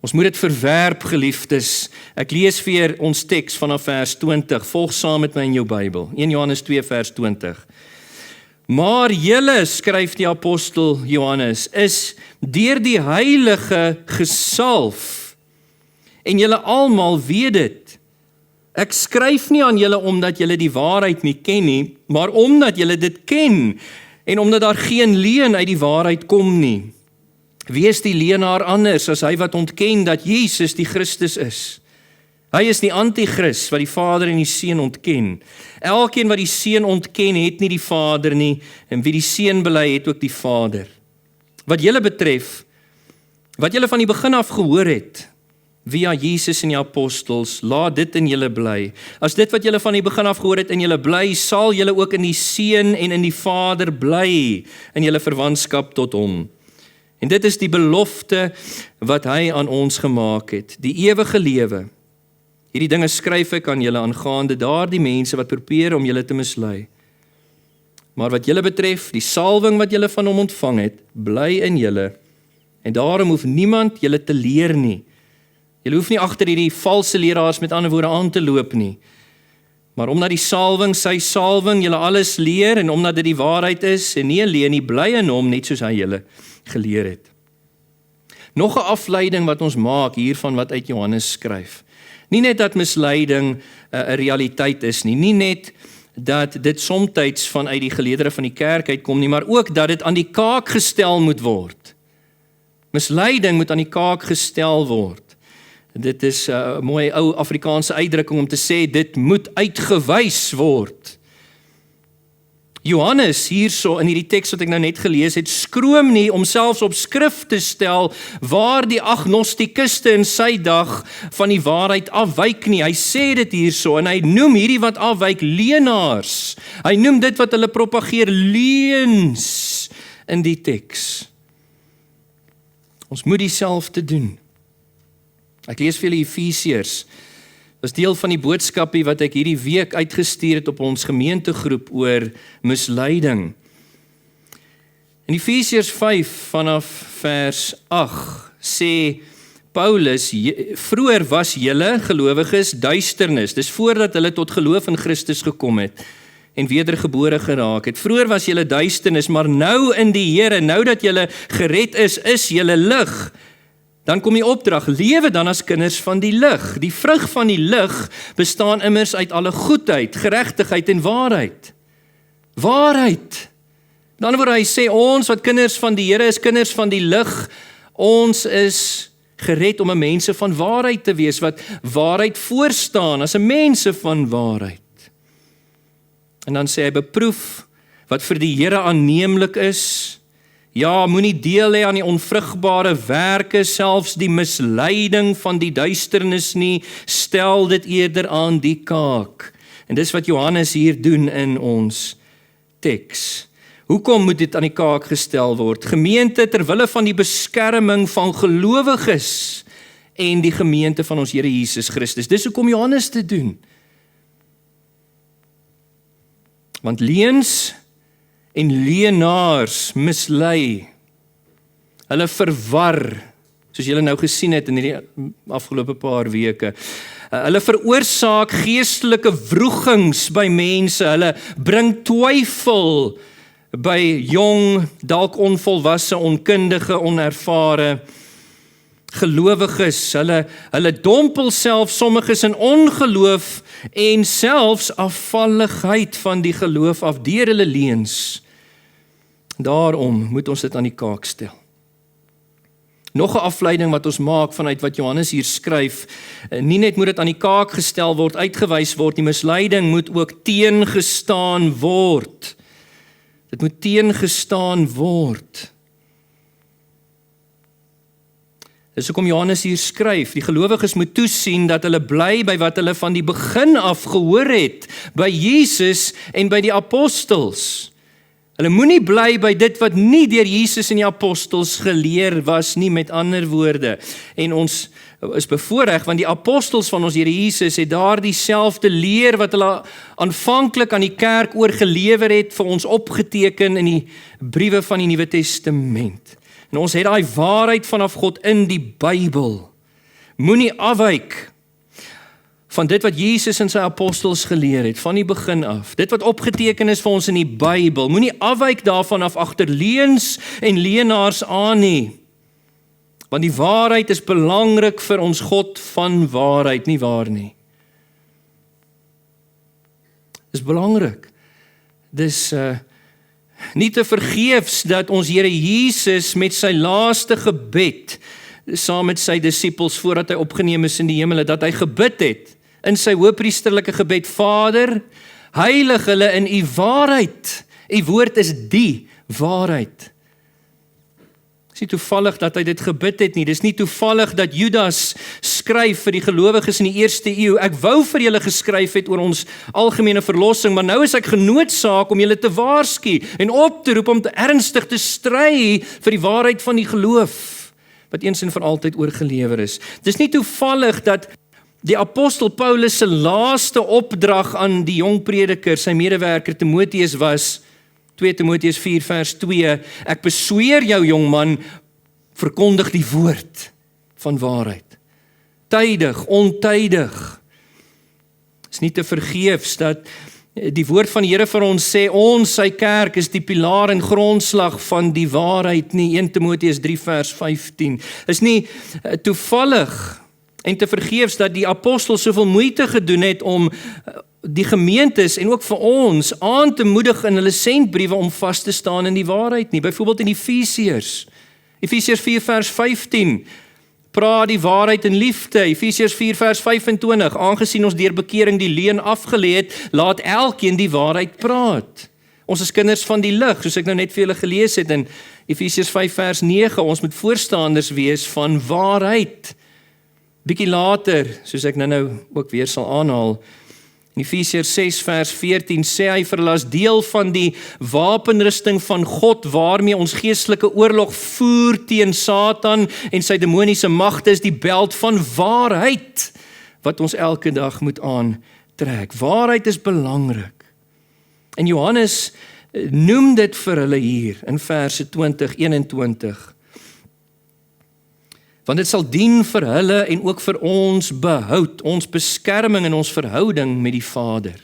Ons moet dit verwerp, geliefdes. Ek lees vir ons teks vanaf vers 20. Volg saam met my in jou Bybel. 1 Johannes 2 vers 20. Maar julle, skryf die apostel Johannes, is deur die Heilige gesalf. En julle almal weet dit. Ek skryf nie aan julle omdat julle die waarheid nie ken nie, maar omdat julle dit ken en omdat daar geen leuen uit die waarheid kom nie. Wees die leenaar anders as hy wat ontken dat Jesus die Christus is. Hy is die anti-kris wat die Vader en die Seun ontken. Elkeen wat die Seun ontken, het nie die Vader nie, en wie die Seun bely, het ook die Vader. Wat julle betref, wat julle van die begin af gehoor het, via Jesus en die apostels, laat dit in julle bly. As dit wat julle van die begin af gehoor het in julle bly, sal julle ook in die Seun en in die Vader bly, in julle verwantskap tot hom. En dit is die belofte wat hy aan ons gemaak het, die ewige lewe. Hierdie dinge skryf ek aan julle aangaande daardie mense wat probeer om julle te mislei. Maar wat julle betref, die salwing wat julle van hom ontvang het, bly in julle, en daarom hoef niemand julle te leer nie. Julle hoef nie agter hierdie valse leraars met ander woorde aan te loop nie. Maar omdat die salwing, sy salwing, julle alles leer, en omdat dit die waarheid is, en nie alleen nie, bly in hom, net soos hy julle geleer het. Nog 'n afleiding wat ons maak hiervan wat uit Johannes skryf. Nie net dat misleiding 'n realiteit is nie, nie net dat dit somtyds vanuit die geleerdere van die kerk uitkom nie, maar ook dat dit aan die kaak gestel moet word. Misleiding moet aan die kaak gestel word. Dit is 'n mooi ou Afrikaanse uitdrukking om te sê, dit moet uitgewys word. Johannes hierso in hierdie teks wat ek nou net gelees het, skroom nie om selfs op skrif te stel waar die agnostikuste in sy dag van die waarheid afwyk nie. Hy sê dit hierso en hy noem hierdie wat afwyk leenaars. Hy noem dit wat hulle propageer leuns in die teks. Ons moet dieselfde doen. Ek lees vir julle Efesiërs. Dit is deel van die boodskapie wat ek hierdie week uitgestuur het op ons gemeentegroep oor misleiding. In Efesiërs 5 vanaf vers 8 sê Paulus, vroeër was julle gelowiges duisternis, dis voordat hulle tot geloof in Christus gekom het en wedergebore geraak het. Vroeër was julle duisternis, maar nou in die Here, nou dat julle gered is julle lig. Dan kom die opdrag, lewe dan as kinders van die lig. Die vrug van die lig bestaan immers uit alle goedheid, geregtigheid en waarheid. Waarheid. In ander woorde, hy sê, ons wat kinders van die Here is, kinders van die lig, ons is gered om 'n mense van waarheid te wees, wat waarheid voorstaan, as 'n mense van waarheid. En dan sê hy, beproef wat vir die Here aanneemlik is. Ja, moenie deel hê aan die onvrugbare werke, selfs die misleiding van die duisternis nie, stel dit eerder aan die kaak. En dis wat Johannes hier doen in ons teks. Hoekom moet dit aan die kaak gestel word? Gemeente ter wille van die beskerming van gelowiges en die gemeente van ons Here Jesus Christus. Dis hoekom Johannes dit doen. Want leuns en leenaars mislei. Hulle verwar, soos julle nou gesien het in hierdie afgelope paar weke. Hulle veroorsaak geestelike wrogings by mense. Hulle bring twyfel by jong, dalk onvolwasse, onkundige, onervare gelowiges. Hulle dompel self sommiges in ongeloof en selfs afvalligheid van die geloof af deur hulle leuns. Daarom moet ons dit aan die kaak stel. Nog 'n afleiding wat ons maak vanuit wat Johannes hier skryf, nie net moet dit aan die kaak gestel word, uitgewys word, die misleiding moet ook teengestaan word. Dit moet teengestaan word. Dis hoekom Johannes hier skryf, die gelowiges moet toesien dat hulle bly by wat hulle van die begin af gehoor het, by Jesus en by die apostels. Hulle moenie bly by dit wat nie deur Jesus en die apostels geleer was nie, met ander woorde. En ons is bevoorreg, want die apostels van ons Here Jesus het daardie selfde leer wat hulle aanvanklik aan die kerk oorgelewer het, vir ons opgeteken in die briewe van die Nuwe Testament. En ons het daai waarheid vanaf God in die Bybel. Moenie afwyk van dit wat Jesus en sy apostels geleer het, van die begin af. Dit wat opgeteken is vir ons in die Bybel. Moenie afwyk daarvan af agter leuns en leenaars aan nie. Want die waarheid is belangrik vir ons God van waarheid, nie waar nie. Dis belangrik. Dis nie te vergeefs dat ons Here Jesus met sy laaste gebed, saam met sy disippels voordat hy opgeneem is in die hemel, dat hy gebid het, in sy hoëpriesterlike gebed, Vader, heilig hulle in u waarheid. U woord is die waarheid. Dis nie toevallig dat hy dit gebid het nie. Dis nie toevallig dat Judas skryf vir die gelowiges in die eerste eeu. Ek wou vir julle geskryf het oor ons algemene verlossing, maar nou is ek genoodsaak om julle te waarsku en op te roep om te ernstig te stry vir die waarheid van die geloof, wat eens en vir altyd oorgelewer is. Dis nie toevallig dat die apostel Paulus se laaste opdrag aan die jong prediker, sy medewerker Timoteus was, 2 Timoteus 4 vers 2, ek besweer jou jong man, verkondig die woord van waarheid. Tydig, ontydig. Is nie te vergeefs dat die woord van die Here vir ons sê, ons, sy kerk, is die pilaar en grondslag van die waarheid nie. 1 Timoteus 3 vers 15. Is nie toevallig en te vergeefs dat die apostels soveel moeite gedoen het om die gemeentes en ook vir ons aan te moedig in hulle sendbriewe om vas te staan in die waarheid nie. Byvoorbeeld in Efesiërs 4 vers 15, praat die waarheid in liefde. Efesiërs 4 vers 25, aangesien ons deur bekering die leuen afgelê het, laat elkeen die waarheid praat. Ons is kinders van die lig, soos ek nou net vir julle gelees het in Efesiërs 5 vers 9, ons moet voorstanders wees van waarheid. Bietjie later, soos ek nou ook weer sal aanhaal, in Efesiërs 6 vers 14 sê hy vir hulle as deel van die wapenrusting van God waarmee ons geestelike oorlog voer teen Satan en sy demoniese magte is die beld van waarheid wat ons elke dag moet aantrek. Waarheid is belangrik. En Johannes noem dit vir hulle hier in verse 20, 21. Want dit sal dien vir hulle en ook vir ons behoud, ons beskerming en ons verhouding met die Vader.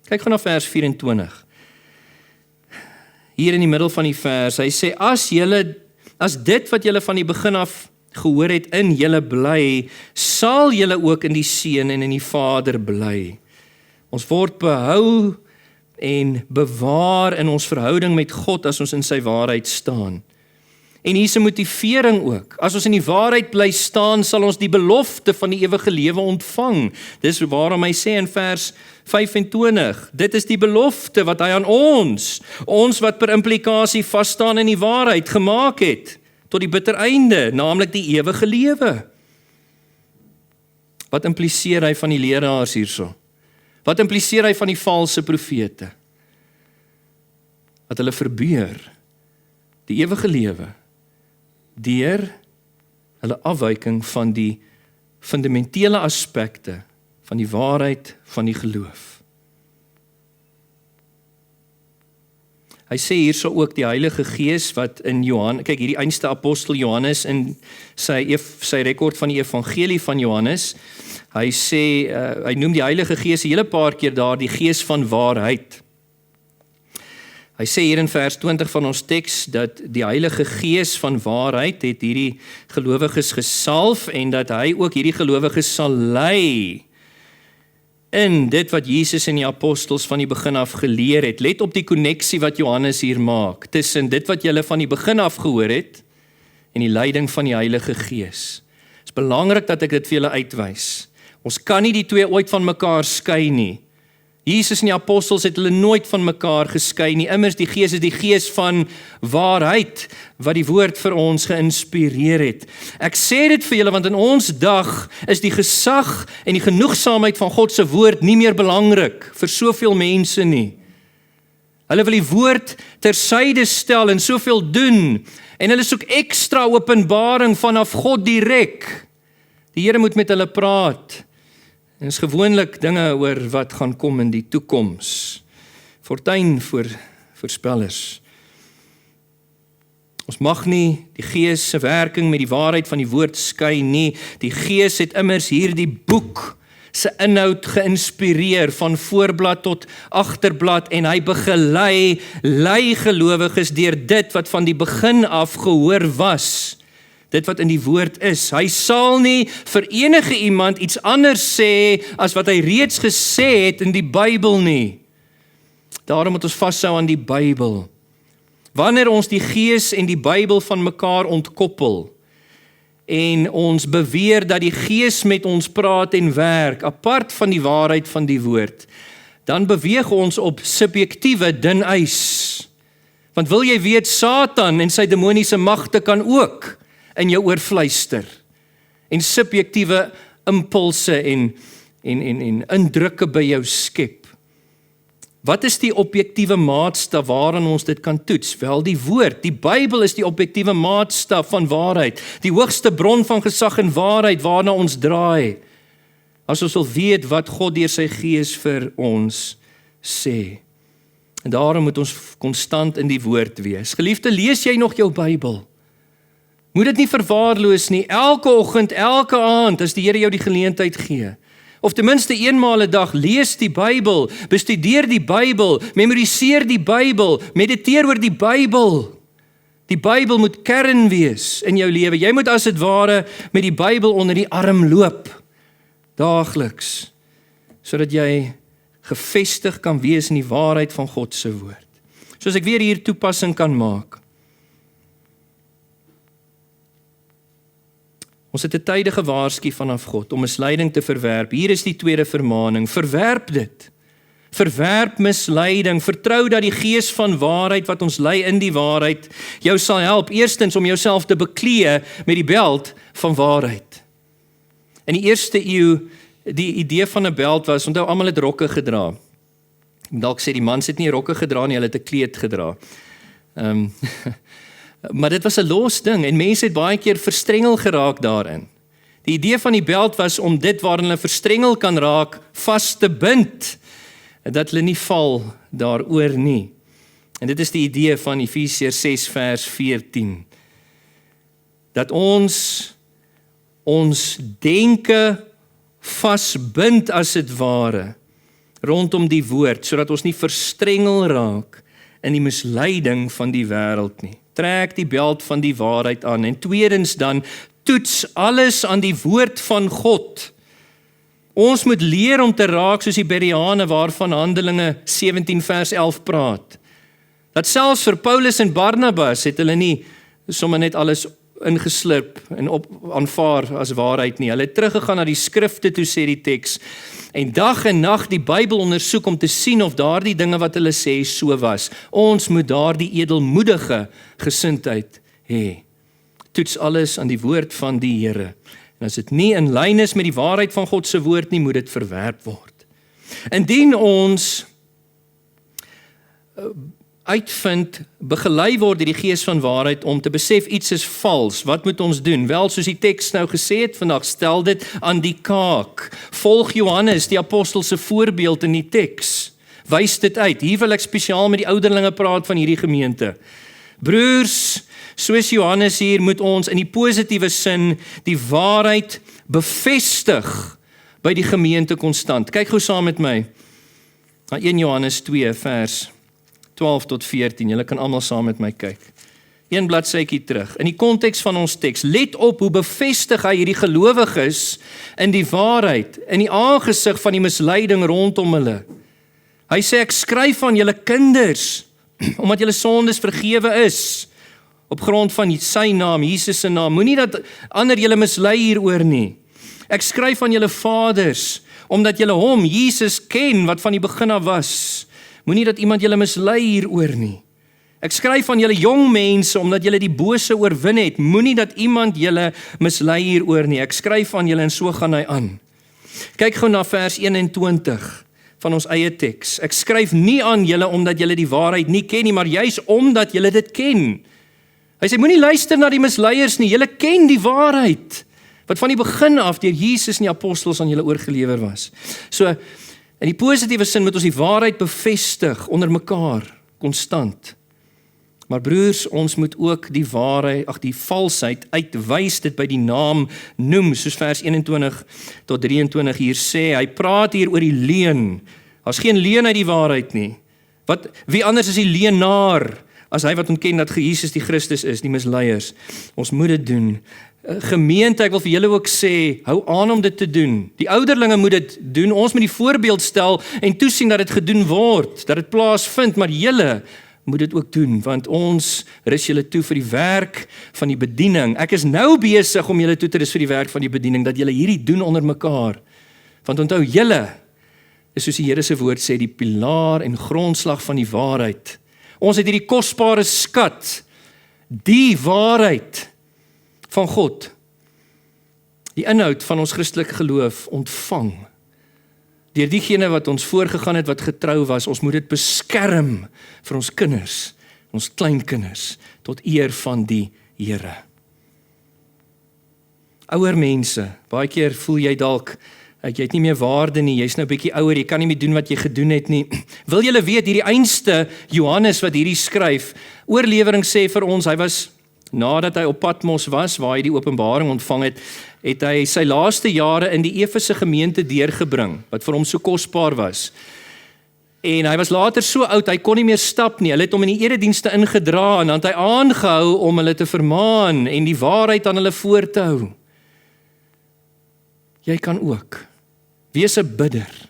Kyk gou na vers 24. Hier in die middel van die vers, hy sê, as dit wat julle van die begin af gehoor het in julle bly, sal julle ook in die Seun en in die Vader bly. Ons word behou en bewaar in ons verhouding met God as ons in sy waarheid staan. En hier is 'n motivering ook. As ons in die waarheid bly staan, sal ons die belofte van die ewige lewe ontvang. Dis waarom hy sê in vers 25, dit is die belofte wat hy aan ons wat per implikasie vas staan in die waarheid, gemaak het, tot die bitter einde, naamlik die ewige lewe. Wat impliseer hy van die leraars hierso? Wat impliseer hy van die valse profete? Dat hulle verbeur die ewige lewe deur hulle afwyking van die fundamentele aspekte van die waarheid van die geloof. Hy sê hierso ook die Heilige Gees wat in Johannes, kyk hierdie einste apostel Johannes in sy rekord van die evangelie van Johannes, hy sê, hy noem die Heilige Gees 'n hele paar keer daar, die Gees van waarheid. Hy sê hier in vers 20 van ons teks, dat die Heilige Gees van waarheid het hierdie gelowiges gesalf, en dat hy ook hierdie gelowiges sal lei in dit wat Jesus en die apostels van die begin af geleer het. Let op die koneksie wat Johannes hier maak, tussen dit wat julle van die begin af gehoor het, en die leiding van die Heilige Gees. Het is belangrik dat ek dit vir julle uitwys. Ons kan nie die twee ooit van mekaar skei nie. Jesus en die apostels het hulle nooit van mekaar geskei nie. Immers die Gees is die Gees van waarheid, wat die woord vir ons geïnspireer het. Ek sê dit vir julle, want in ons dag is die gesag en die genoegsaamheid van God se woord nie meer belangrik vir soveel mense nie. Hulle wil die woord tersyde stel en soveel doen, en hulle soek ekstra openbaring vanaf God direk. Die Here moet met hulle praat. En is gewoonlik dinge oor wat gaan kom in die toekoms. Fortuin vir voorspellers. Ons mag nie die Gees se werking met die waarheid van die woord skei nie. Die Gees het immers hierdie boek se inhoud geïnspireer van voorblad tot agterblad, en hy lei gelowiges deur dit wat van die begin af gehoor was. Dit wat in die woord is. Hy sal nie vir enige iemand iets anders sê as wat hy reeds gesê het in die Bybel nie. Daarom moet ons vashou aan die Bybel. Wanneer ons die Gees en die Bybel van mekaar ontkoppel en ons beweer dat die Gees met ons praat en werk, apart van die waarheid van die woord, dan beweeg ons op subjektiewe dun ys. Want wil jy weet, Satan en sy demoniese magte kan ook in jou oor fluister en subjektiewe impulse en indrukke by jou skep. Wat is die objektiewe maatstaf waaraan ons dit kan toets? Wel, die woord, die Bybel is die objektiewe maatstaf van waarheid, die hoogste bron van gesag en waarheid waarna ons draai, as ons wil weet wat God deur sy Gees vir ons sê. En daarom moet ons konstant in die woord wees. Geliefde, lees jy nog jou Bybel? Moet dit nie verwaarloos nie, elke oggend, elke aand, as die Here jou die geleentheid gee. Of ten minste eenmaal 'n dag, lees die Bybel, bestudeer die Bybel, memoriseer die Bybel, mediteer oor die Bybel. Die Bybel moet kern wees in jou lewe. Jy moet as dit ware met die Bybel onder die arm loop, daagliks, sodat jy gefestig kan wees in die waarheid van God se woord. Soos ek weer hier toepassing kan maak. Ons het 'n tydige waarsku vanaf God om misleiding te verwerp. Hier is die tweede vermaaning. Verwerp dit. Verwerp misleiding. Vertrou dat die Gees van waarheid wat ons lei in die waarheid jou sal help. Eerstens om jouself te beklee met die beld van waarheid. In die eerste eeu, die idee van 'n beld was, onthou almal het rokke gedra. Dalk sê die mans het nie rokke gedra nie, hulle het 'n kleed gedra. Maar dit was 'n los ding en mense het baie keer verstrengel geraak daarin. Die idee van die beld was om dit waarin hulle verstrengel kan raak vas te bind, dat hulle nie val daaroor nie. En dit is die idee van Efesiërs 6 vers 14. Dat ons ons denke vasbind as dit ware rondom die woord, sodat ons nie verstrengel raak in die misleiding van die wêreld nie. Trek die beld van die waarheid aan. En tweedens dan, toets alles aan die woord van God. Ons moet leer om te raak soos die Bereane waarvan Handelinge 17 vers 11 praat. Dat selfs vir Paulus en Barnabas het hulle nie sommer net alles ingeslurp en aanvaar as waarheid nie. Hulle het teruggegaan na die skrifte toe, sê die teks, en dag en nag die Bybel ondersoek om te sien of daardie dinge wat hulle sê so was. Ons moet daardie edelmoedige gesindheid hê. Toets alles aan die woord van die Here. En as dit nie in lyn is met die waarheid van God se woord nie, moet dit verwerp word. Indien ons uitvind, begelei word deur die gees van waarheid om te besef iets is vals, wat moet ons doen? Wel, soos die teks nou gesê het vandag, stel dit aan die kaak. Volg Johannes, die apostel se voorbeeld in die teks. Wys dit uit. Hier wil ek spesiaal met die ouderlinge praat van hierdie gemeente. Broers, soos Johannes hier, moet ons in die positiewe sin die waarheid bevestig by die gemeente konstant. Kyk gou saam met my na 1 Johannes 2 vers 12 tot 14, julle kan almal saam met my kyk. Een bladsytjie terug. In die konteks van ons teks, let op hoe bevestig hy hierdie gelowiges in die waarheid, in die aangesig van die misleiding rondom hulle. Hy sê, ek skryf aan julle kinders, omdat julle sondes vergewe is, op grond van sy naam, Jesus se naam. Moenie dat ander julle mislei hieroor nie. Ek skryf aan julle vaders, omdat julle hom, Jesus, ken, wat van die begin af was. Moenie dat iemand julle mislei hieroor nie. Ek skryf aan julle jong mense, omdat julle die bose oorwin het. Moenie dat iemand julle mislei hieroor nie. Ek skryf aan julle en so gaan hy aan. Kyk gou na vers 21 van ons eie teks. Ek skryf nie aan julle omdat julle die waarheid nie ken nie, maar juis omdat julle dit ken. Hy sê, moenie luister na die misleiers nie. Julle ken die waarheid, wat van die begin af deur Jesus en die apostels aan julle oorgelewer was. So, in die positiewe sin moet ons die waarheid bevestig onder mekaar, konstant. Maar broers, ons moet ook die waarheid, die valsheid uitwys, dit by die naam noem, soos vers 21 tot 23 hier sê. Hy praat hier oor die leuen. Daar's geen leuen uit die waarheid nie. Wie anders is die leenaar as hy wat ontken dat Jesus die Christus is, die misleiers? Ons moet dit doen. Gemeente, ek wil vir julle ook sê, hou aan om dit te doen. Die ouderlinge moet dit doen, ons moet die voorbeeld stel en toesien dat dit gedoen word, dat dit plaasvind, maar julle moet dit ook doen, want ons rus julle toe vir die werk van die bediening. Ek is nou besig om julle toe te rus vir die werk van die bediening, dat julle hierdie doen onder mekaar. Want onthou, julle is soos die Here se woord sê, die pilaar en grondslag van die waarheid. Ons het hierdie kosbare skat, die waarheid van God, die inhoud van ons Christelike geloof ontvang, deur diegene wat ons voorgegaan het, wat getrou was. Ons moet dit beskerm vir ons kinders, ons kleinkinders, tot eer van die Here. Ouer mense, baie keer voel jy dalk, jy het nie meer waarde nie, jy's nou 'n bietjie ouer, jy kan nie meer doen wat jy gedoen het nie. Wil julle weet, hierdie einste Johannes wat hierdie skryf, oorlewering sê vir ons, hy was nadat hy op Patmos was, waar hy die openbaring ontvang het, het hy sy laaste jare in die Efese gemeente deurgebring, wat vir hom so kosbaar was. En hy was later so oud, hy kon nie meer stap nie. Hulle het hom in die eredienste ingedra en dan het hy aangehou om hulle te vermaan en die waarheid aan hulle voor te hou. Jy kan ook. Wees 'n bidder.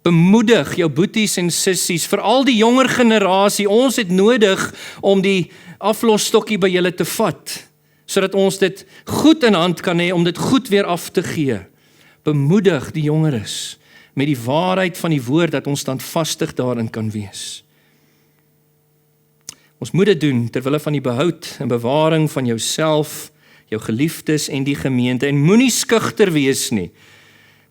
Bemoedig jou boeties en sissies, veral die jonger generasie. Ons het nodig om die aflosstokkie by julle te vat, sodat ons dit goed in hand kan hê om dit goed weer af te gee. Bemoedig die jongeres met die waarheid van die woord, dat ons standvastig daarin kan wees. Ons moet dit doen ter wille van die behoud en bewaring van jouself, jou geliefdes en die gemeente. En moenie skugter wees nie.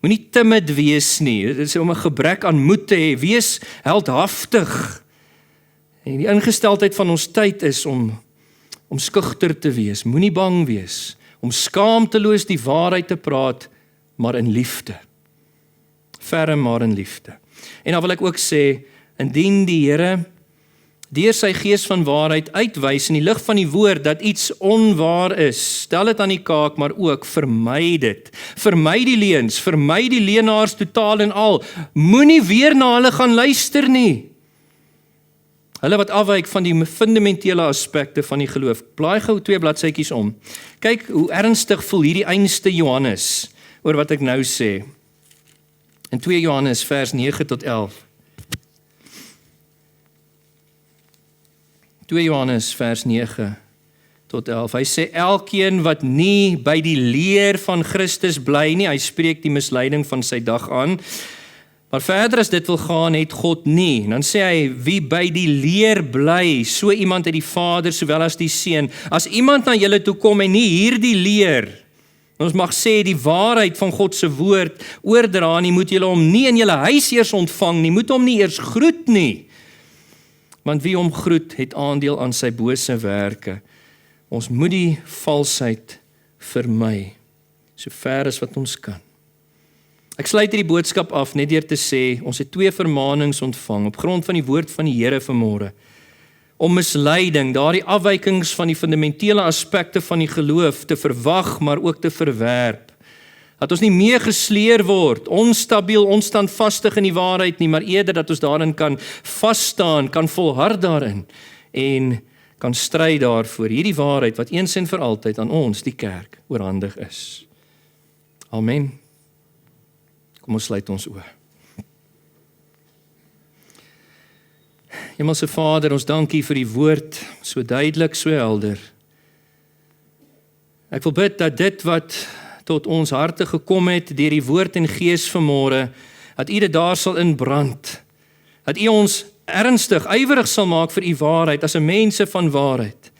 Moenie timid wees nie. Dit is om 'n gebrek aan moed te hê. Wees heldhaftig. En die ingesteldheid van ons tyd is om skugter te wees. Moenie bang wees. Om skaamteloos die waarheid te praat, maar in liefde. Ferm, maar in liefde. En dan wil ek ook sê, indien die Here deur sy gees van waarheid uitwys in die lig van die woord dat iets onwaar is. Stel dit aan die kaak, maar ook vermy dit. Vermy die leuns, vermy die leenaars totaal en al. Moenie weer na hulle gaan luister nie. Hulle wat afwyk van die fundamentele aspekte van die geloof. Blaai gou 2 bladsytjies om. Kyk hoe ernstig voel hierdie einste Johannes oor wat ek nou sê. In 2 Johannes vers 9 tot 11. 2 Johannes vers 9 tot 11. Hy sê elkeen wat nie by die leer van Christus bly nie, hy spreek die misleiding van sy dag aan. Maar verder as dit wil gaan, het God nie. En dan sê hy, wie by die leer bly, so iemand het die Vader sowel as die Seun. As iemand na julle toe kom en nie hierdie leer, ons mag sê die waarheid van God se woord oordra nie, moet julle hom nie in julle huis eers ontvang nie, moet hom nie eers groet nie. Want wie hom groet, het aandeel aan sy bose werke. Ons moet die valsheid vermy, so ver as wat ons kan. Ek sluit hierdie boodskap af net deur te sê, ons het 2 vermaanings ontvang op grond van die woord van die Here vanmôre. Om misleiding, daardie afwykings van die fundamentele aspekte van die geloof te verwag, maar ook te verwerp. Dat ons nie meer gesleer word, onstabiel, onstandvastig in die waarheid nie, maar eerder dat ons daarin kan vasstaan, kan volhard daarin en kan stry daarvoor hierdie waarheid wat eens en vir altyd aan ons, die kerk, oorhandig is. Amen. Kom ons sluit ons oë. Hemelse Vader, ons dank U vir die woord, so duidelik, so helder. Ek wil bid dat dit wat tot ons harte gekom het deur die woord en gees vanmôre, dat U dit daar sal inbrand. Dat U ons ernstig, ywerig sal maak vir U waarheid as 'n mense van waarheid.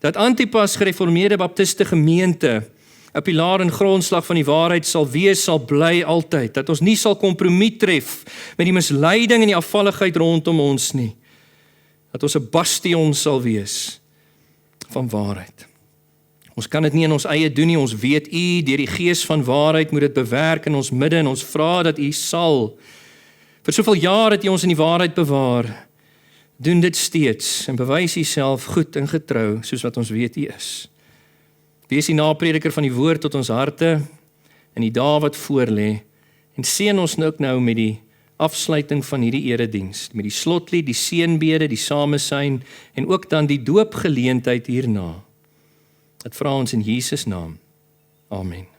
Dat Antipas Gereformeerde Baptiste Gemeente 'n pilaar en grondslag van die waarheid sal wees, sal bly altyd. Dat ons nie sal kompromie tref met die misleiding en die afvalligheid rondom ons nie. Dat ons 'n bastion sal wees van waarheid. Ons kan dit nie in ons eie doen nie, ons weet U, deur die gees van waarheid moet dit bewerk in ons midde en ons vra dat U sal. Vir soveel jaar het U ons in die waarheid bewaar. Doen dit steeds en bewys U self goed en getrou soos wat ons weet U is. Wees die naprediker van die woord tot ons harte in die dae wat voorlê en seën ons ook nou met die afsluiting van hierdie erediens, met die slotlied, die seënbede, die samesyn en ook dan die doopgeleentheid hierna. Dit vra ons in Jesus naam. Amen.